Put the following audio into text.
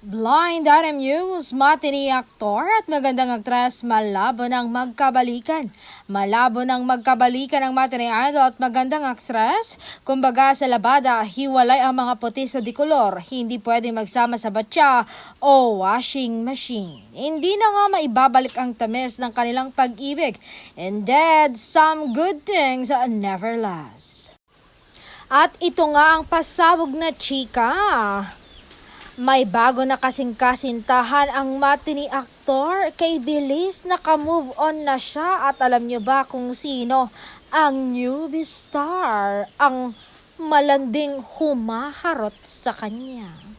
Blind Item News, matinee aktor at magandang aktres malabo ng magkabalikan. Malabo ng magkabalikan ang matinee idol at magandang aktres. Kumbaga sa labada, hiwalay ang mga puti sa dikolor. Hindi pwedeng magsama sa batya o washing machine. Hindi na nga maibabalik ang tamis ng kanilang pag-ibig. Indeed, some good things never last. At ito nga ang pasabog na chika. May bago na kasing kasintahan ang matinee aktor. Kay bilis naka-move on na siya. At alam niyo ba kung sino ang newbie star ang malanding humaharot sa kanya?